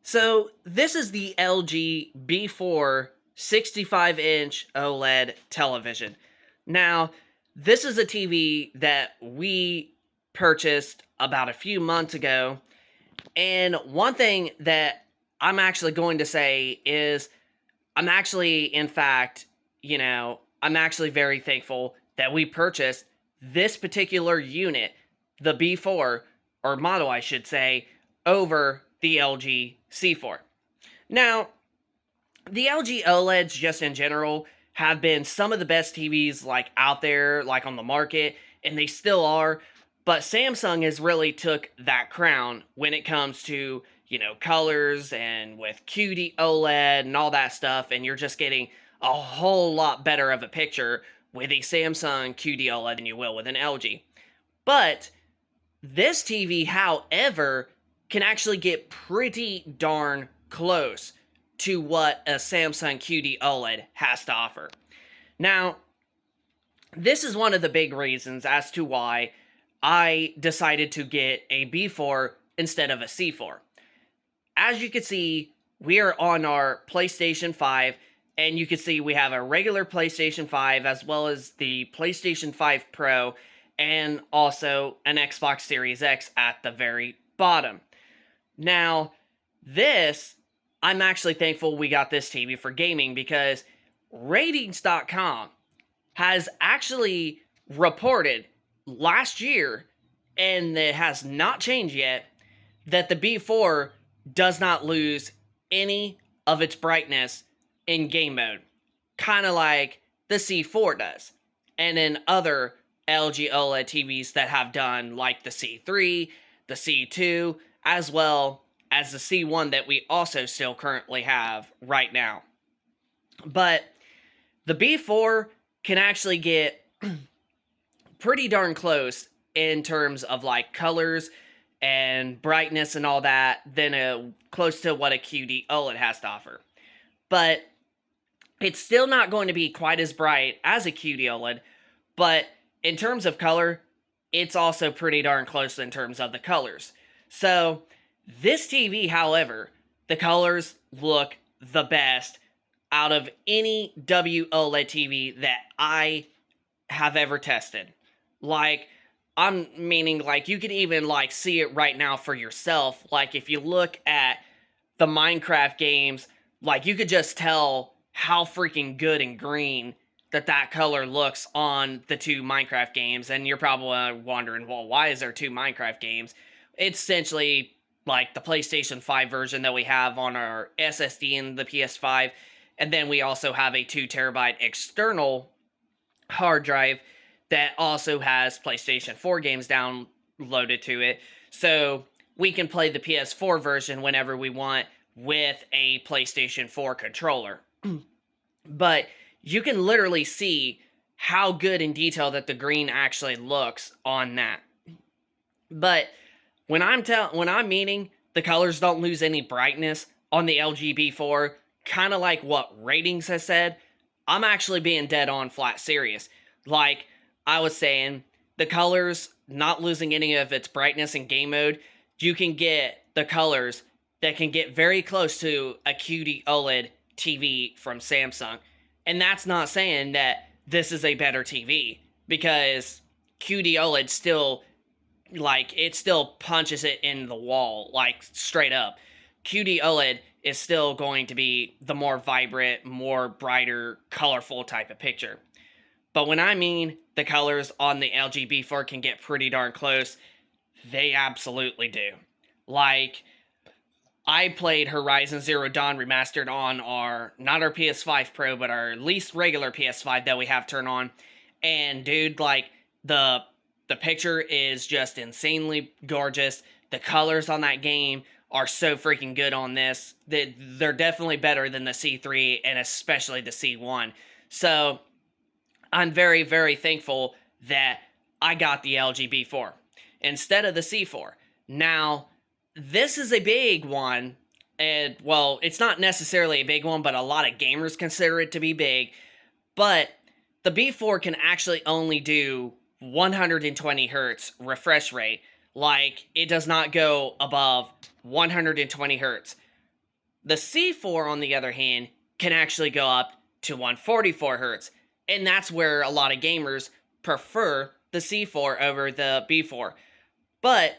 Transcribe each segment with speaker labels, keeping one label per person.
Speaker 1: So this is the LG B4 65-inch OLED television. Now, this is a TV that we purchased about a few months ago, and one thing that I'm actually going to say is I'm actually, in fact, I'm actually very thankful that we purchased this particular unit, the B4, or model, I should say, over the LG C4. Now, the LG OLEDs, just in general, have been some of the best TVs out there, on the market, and they still are. But Samsung has really took that crown when it comes to colors and with QD OLED and all that stuff, and you're just getting a whole lot better of a picture with a Samsung QD OLED than you will with an LG. But this TV, however, can actually get pretty darn close to what a Samsung QD OLED has to offer. Now, this is one of the big reasons as to why I decided to get a B4 instead of a C4. As you can see, we are on our PlayStation 5, and you can see we have a regular PlayStation 5 as well as the PlayStation 5 Pro and also an Xbox Series X at the very bottom. Now, this, I'm actually thankful we got this TV for gaming because ratings.com has actually reported last year, and it has not changed yet, that the B4 does not lose any of its brightness in game mode, kind of like the C4 does. And in other LG OLED TVs that have done, like the C3, the C2, as well as the C1 that we also still currently have right now. But the B4 can actually get pretty darn close in terms of colors and brightness and all that than close to what a QD OLED has to offer. But it's still not going to be quite as bright as a QD OLED, but in terms of color, it's also pretty darn close in terms of the colors. So this TV, however, the colors look the best out of any WOLED TV that I have ever tested. I'm meaning you could even see it right now for yourself. If you look at the Minecraft games, you could just tell how freaking good and green that color looks on the two Minecraft games. And you're probably wondering, well, why is there two Minecraft games? It's essentially the PlayStation 5 version that we have on our SSD in the PS5. And then we also have a 2 terabyte external hard drive that also has PlayStation 4 games downloaded to it. So we can play the PS4 version whenever we want with a PlayStation 4 controller. But you can literally see how good in detail that the green actually looks on that. But when I'm meaning the colors don't lose any brightness on the LG B4, kind of like what ratings has said, I'm actually being dead on flat serious. Like I was saying, the colors not losing any of its brightness in game mode, you can get the colors that can get very close to a QD OLED TV from Samsung. And that's not saying that this is a better TV, because QD OLED still, it still punches it in the wall, straight up. QD OLED is still going to be the more vibrant, more brighter, colorful type of picture. But when I mean the colors on the LG B4 can get pretty darn close, they absolutely do. I played Horizon Zero Dawn Remastered on not our PS5 Pro, but our least regular PS5 that we have turned on. And dude, the picture is just insanely gorgeous. The colors on that game are so freaking good on this. They're definitely better than the C3 and especially the C1. So I'm very, very thankful that I got the LG B4 instead of the C4. Now, this is a big one, and well, it's not necessarily a big one, but a lot of gamers consider it to be big. But the B4 can actually only do 120 hertz refresh rate. It does not go above 120 hertz. The C4, on the other hand, can actually go up to 144 hertz. And that's where a lot of gamers prefer the C4 over the B4. But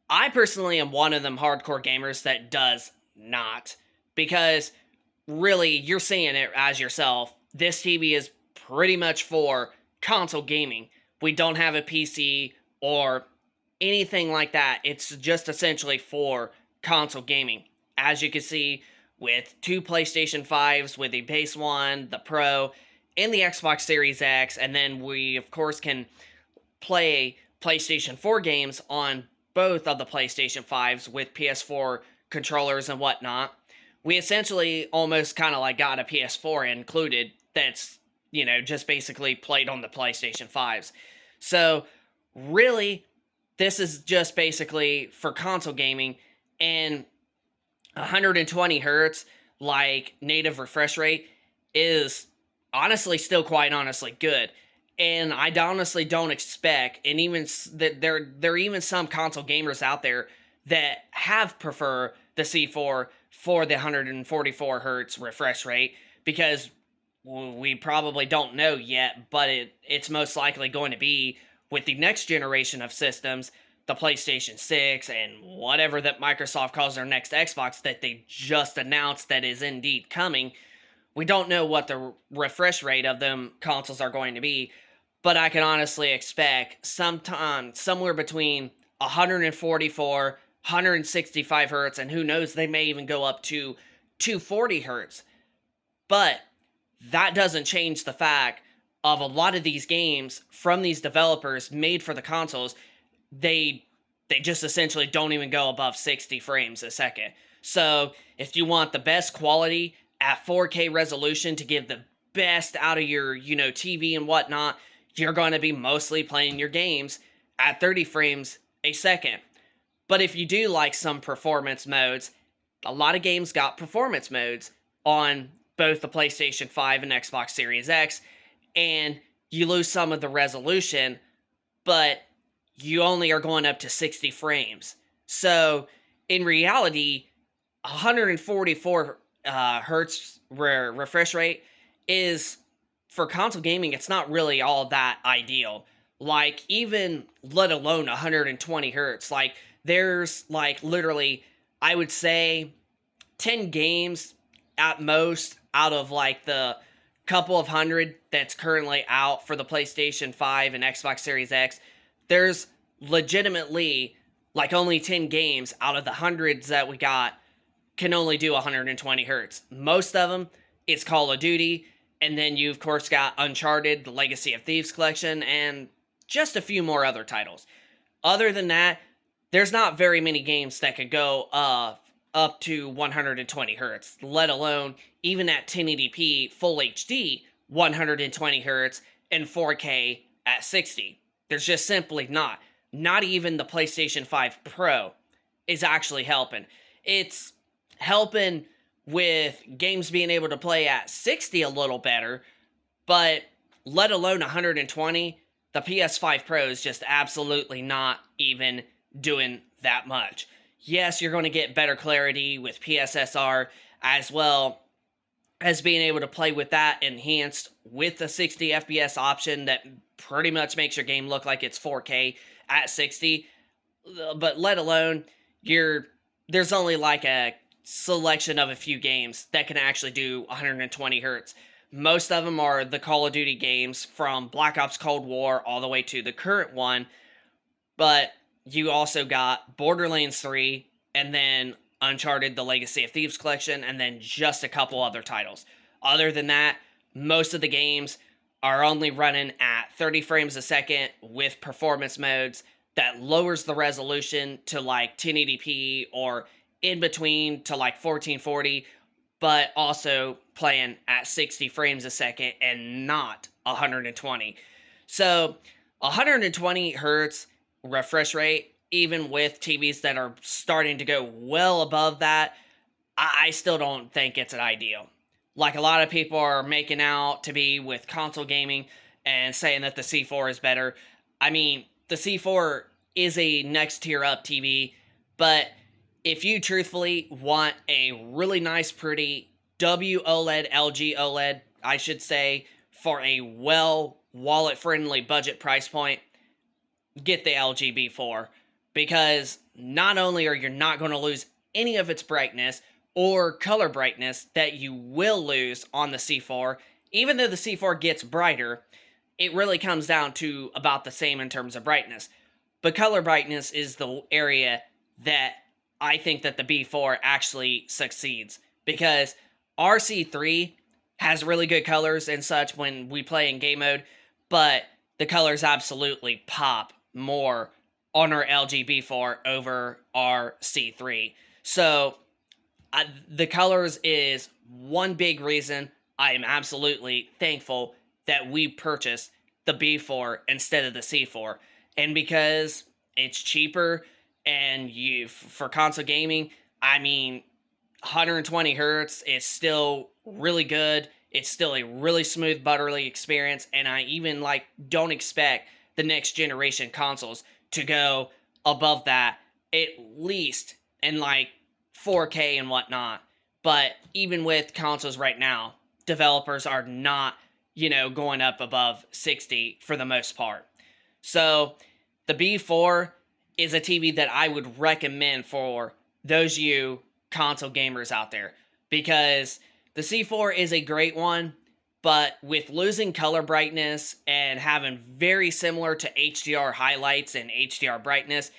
Speaker 1: I personally am one of them hardcore gamers that does not. Because really, you're seeing it as yourself. This TV is pretty much for console gaming. We don't have a PC or anything like that. It's just essentially for console gaming. As you can see, with two PlayStation 5s, with the base one, the Pro, and the Xbox Series X, and then we, of course, can play PlayStation 4 games on both of the PlayStation 5s with PS4 controllers and whatnot. We essentially almost kind of like got a PS4 included that's, just basically played on the PlayStation 5s. So, really, this is just basically for console gaming, and 120 hertz, like native refresh rate, is honestly still quite honestly good. And I honestly don't expect, and even that there are even some console gamers out there that have prefer the C4 for the 144 hertz refresh rate, because we probably don't know yet, but it's most likely going to be with the next generation of systems, the PlayStation 6 and whatever that Microsoft calls their next Xbox that they just announced that is indeed coming. We don't know what the refresh rate of them consoles are going to be, but I can honestly expect sometime somewhere between 144, 165 hertz, and who knows, they may even go up to 240 hertz. But that doesn't change the fact of a lot of these games from these developers made for the consoles, they just essentially don't even go above 60 frames a second. So if you want the best quality at 4K resolution to give the best out of your, TV and whatnot, you're going to be mostly playing your games at 30 frames a second. But if you do like some performance modes, a lot of games got performance modes on both the PlayStation 5 and Xbox Series X, and you lose some of the resolution, but you only are going up to 60 frames. So, in reality, 144 hertz refresh rate is, for console gaming, it's not really all that ideal. Like, even let alone 120 hertz. Like, there's, like, literally, I would say 10 games at most out of, like, the couple of hundred that's currently out for the PlayStation 5 and Xbox Series X. There's legitimately, like, only 10 games out of the hundreds that we got can only do 120 hertz. Most of them, it's Call of Duty, and then you, of course, got Uncharted, the Legacy of Thieves collection, and just a few more other titles. Other than that, there's not very many games that could go up to 120 hertz, let alone even at 1080p Full HD, 120 hertz, and 4K at 60. There's just simply not. Not even the PlayStation 5 Pro is actually helping. It's helping with games being able to play at 60 a little better, but let alone 120, the PS5 Pro is just absolutely not even doing that much. Yes, you're going to get better clarity with PSSR, as well as being able to play with that enhanced with the 60 FPS option that pretty much makes your game look like it's 4K at 60. But let alone, there's only like a selection of a few games that can actually do 120 hertz. Most of them are the Call of Duty games, from Black Ops Cold War all the way to the current one. But you also got Borderlands 3, and then Uncharted, the Legacy of Thieves collection, and then just a couple other titles. Other than that, most of the games are only running at 30 frames a second with performance modes that lowers the resolution to like 1080p or in between to like 1440, but also playing at 60 frames a second and not 120. So 120 hertz refresh rate, even with TVs that are starting to go well above that, I still don't think it's an ideal. Like, a lot of people are making out to be with console gaming and saying that the C4 is better. I mean, the C4 is a next tier up TV, but if you truthfully want a really nice, pretty WOLED, LG OLED, I should say, for a wallet-friendly budget price point, get the LG B4, because not only are you not going to lose any of its brightness or color brightness that you will lose on the C4, even though the C4 gets brighter, it really comes down to about the same in terms of brightness. But color brightness is the area that I think that the B4 actually succeeds, because RC3 has really good colors and such when we play in game mode, but the colors absolutely pop more on our LG B4 over our C3. So the colors is one big reason I am absolutely thankful that we purchased the B4 instead of the C4. And because it's cheaper, and for console gaming, I mean, 120 hertz is still really good. It's still a really smooth, buttery experience, and I even don't expect the next generation consoles to go above that, at least in 4K and whatnot. But even with consoles right now, developers are not, going up above 60 for the most part. So the B4 is a TV that I would recommend for those you console gamers out there, because the C4 is a great one, but with losing color brightness and having very similar to HDR highlights and HDR brightness,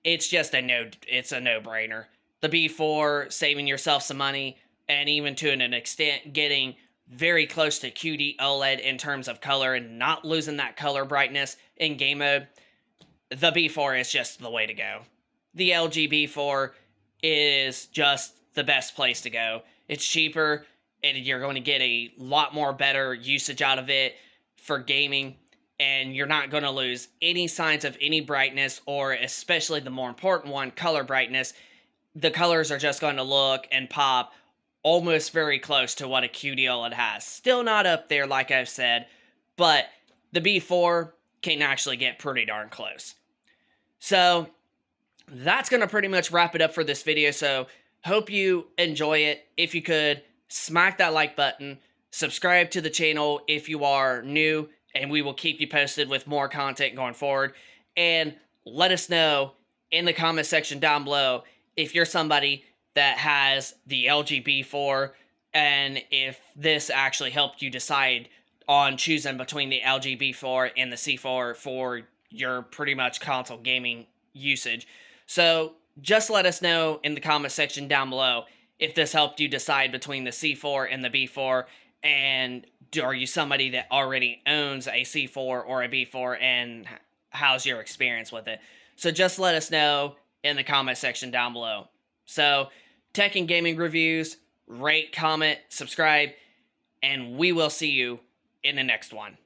Speaker 1: it's just a no-brainer. The B4, saving yourself some money, and even to an extent getting very close to QD OLED in terms of color and not losing that color brightness in game mode, the B4 is just the way to go. The LG B4 is just the best place to go. It's cheaper, and you're going to get a lot more better usage out of it for gaming, and you're not going to lose any signs of any brightness, or especially the more important one, color brightness. The colors are just going to look and pop almost very close to what a QD OLED has. Still not up there, like I've said, but the B4 can actually get pretty darn close. So that's going to pretty much wrap it up for this video. So hope you enjoy it. If you could, smack that like button, subscribe to the channel if you are new, and we will keep you posted with more content going forward. And let us know in the comment section down below if you're somebody that has the LG B4, and if this actually helped you decide on choosing between the LG B4 and the C4 for your pretty much console gaming usage. So just let us know in the comment section down below if this helped you decide between the C4 and the B4, and are you somebody that already owns a C4 or a B4, and how's your experience with it? So just let us know in the comment section down below. So tech and gaming reviews, rate, comment, subscribe, and we will see you in the next one.